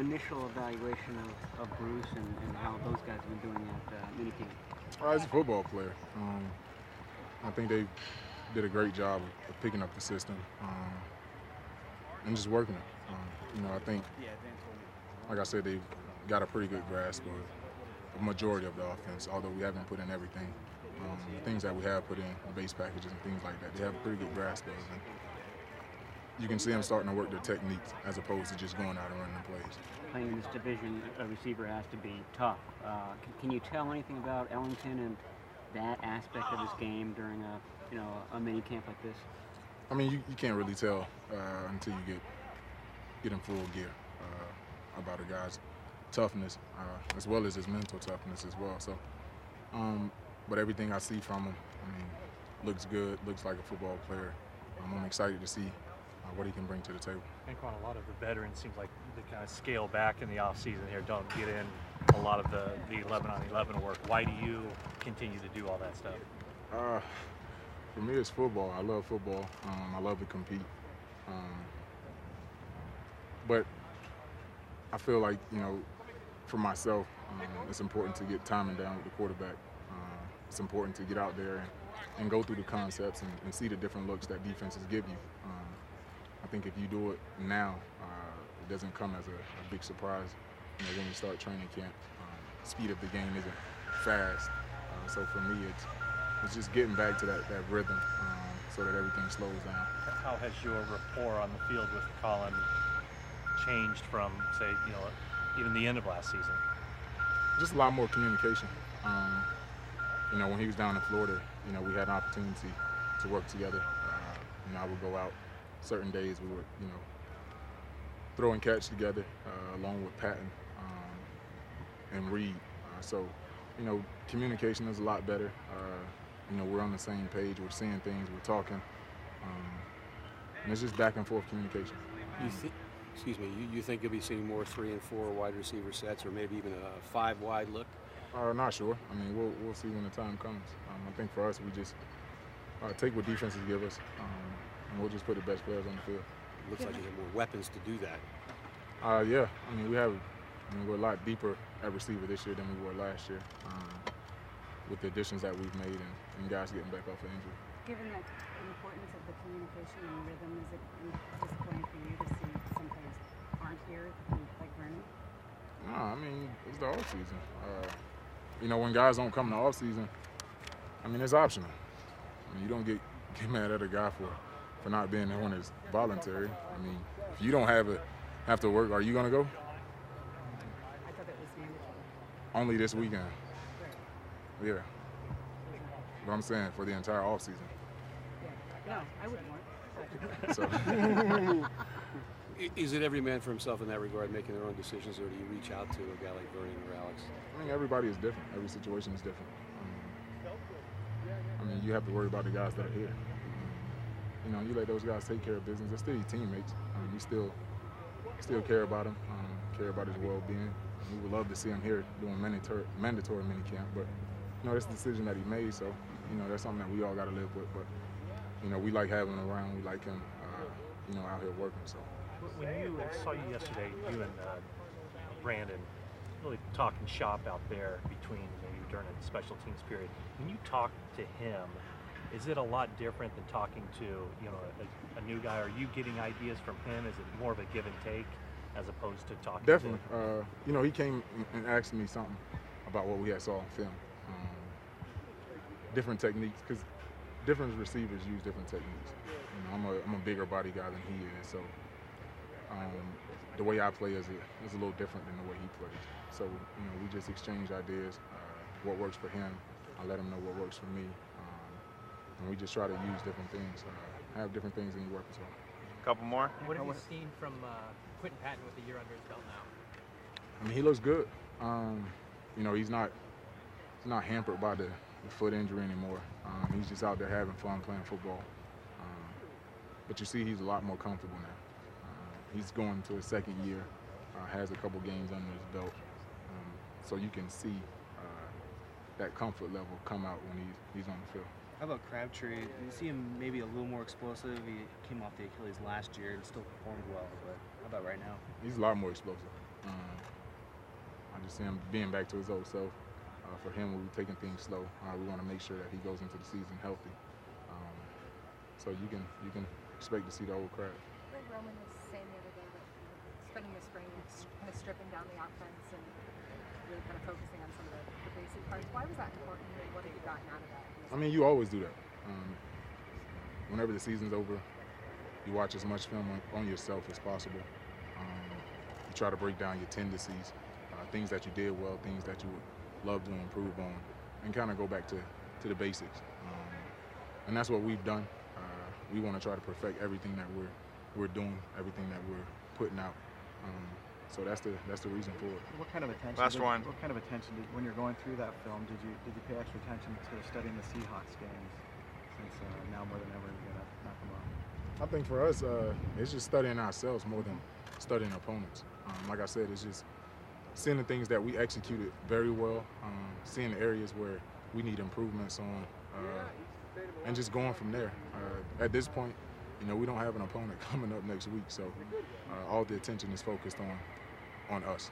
initial evaluation of Bruce and how those guys have been doing at Minicamp? As a football player, I think they did a great job of picking up the system and just working it. I think, like I said, they've got a pretty good grasp of a majority of the offense, although we haven't put in everything. The things that we have put in, the base packages and things like that, they have a pretty good grasp of. And you can see them starting to work their techniques as opposed to just going out and running the plays. Playing in this division, a receiver has to be tough. Can you tell anything about Ellington and that aspect of his game during a mini camp like this? I mean, you can't really tell until you get in full gear about a guy's toughness as well as his mental toughness as well. So, but everything I see from him, looks good, looks like a football player. I'm excited to see what he can bring to the table. Anquan, a lot of the veterans seems like they kind of scale back in the offseason here, don't get in a lot of the 11-on-11 work. Why do you continue to do all that stuff? For me, it's football. I love football. I love to compete. But I feel like, for myself, it's important to get timing down with the quarterback. It's important to get out there and go through the concepts and see the different looks that defenses give you. I think if you do it now, it doesn't come as a big surprise. When we start training camp, speed of the game isn't fast. So for me, it's just getting back to that rhythm so that everything slows down. How has your rapport on the field with Colin changed from, say, even the end of last season? Just a lot more communication. When he was down in Florida, we had an opportunity to work together. I would go out certain days. We would, throw and catch together along with Patton and Reed. So, communication is a lot better. We're on the same page. We're seeing things. We're talking. And it's just back and forth communication. You think you'll be seeing more 3 and 4 wide receiver sets, or maybe even a 5 wide look? Not sure. We'll see when the time comes. I think for us, we just take what defenses give us, and we'll just put the best players on the field. Looks like you have more weapons to do that. Yeah. We're a lot deeper at receiver this year than we were last year, with the additions that we've made and guys getting back off of injury. Given the importance of the communication and rhythm, is it disappointing for you to see some players aren't here, like Vernon? No, it's the off season. When guys don't come in the off season, it's optional. You don't get mad at a guy for not being there when it's voluntary. If you don't have to work, are you gonna go? I thought that was mandatory. Only this weekend. Right. Yeah. But I'm saying for the entire off season. Yeah. No, I wouldn't work. So. Is it every man for himself in that regard, making their own decisions, or do you reach out to a guy like Vernon or Alex? Everybody is different. Every situation is different. You have to worry about the guys that are here. You let those guys take care of business. They're still your teammates. You still care about him, care about his well-being. We would love to see him here doing mandatory minicamp, but that's the decision that he made. So that's something that we all got to live with. But we like having him around. We like him, out here working. So. When I saw you yesterday, you and Brandon really talking shop out there between maybe during a special teams period. When you talk to him, is it a lot different than talking to a new guy? Are you getting ideas from him? Is it more of a give and take as opposed to talking? Definitely. He came and asked me something about what we had saw on film. Different techniques, because different receivers use different techniques. I'm a bigger body guy than he is, so the way I play is a little different than the way he plays. So we just exchange ideas, what works for him. I let him know what works for me, and we just try to use different things, have different things in your repertoire. Couple more. What have you seen from Quentin Patton with a year under his belt now? He looks good. He's not hampered by the foot injury anymore. He's just out there having fun playing football. But you see, he's a lot more comfortable now. He's going to his second year, has a couple games under his belt, so you can see that comfort level come out when he's on the field. How about Crabtree? You see him maybe a little more explosive. He came off the Achilles last year and still performed well, but how about right now? He's a lot more explosive. I just see him being back to his old self. For him, we're taking things slow. We want to make sure that he goes into the season healthy. So you can expect to see the old crowd. Like Roman was saying the other day that spending the spring kind of stripping down the offense and really kind of focusing on some of the basic parts. Why was that important? What have you gotten out of that? I mean, you always do that. Whenever the season's over, you watch as much film on yourself as possible. You try to break down your tendencies, things that you did well, things that you would love to improve on, and kind of go back to the basics. And that's what we've done. We want to try to perfect everything that we're doing, everything that we're putting out. So that's the reason for it. What kind of attention? What kind of attention when you're going through that film? Did you pay extra attention to studying the Seahawks games, since now more than ever you're gonna knock them off? I think for us, it's just studying ourselves more than studying opponents. Like I said, it's just seeing the things that we executed very well, seeing the areas where we need improvements on, and just going from there. At this point, we don't have an opponent coming up next week, so all the attention is focused on us.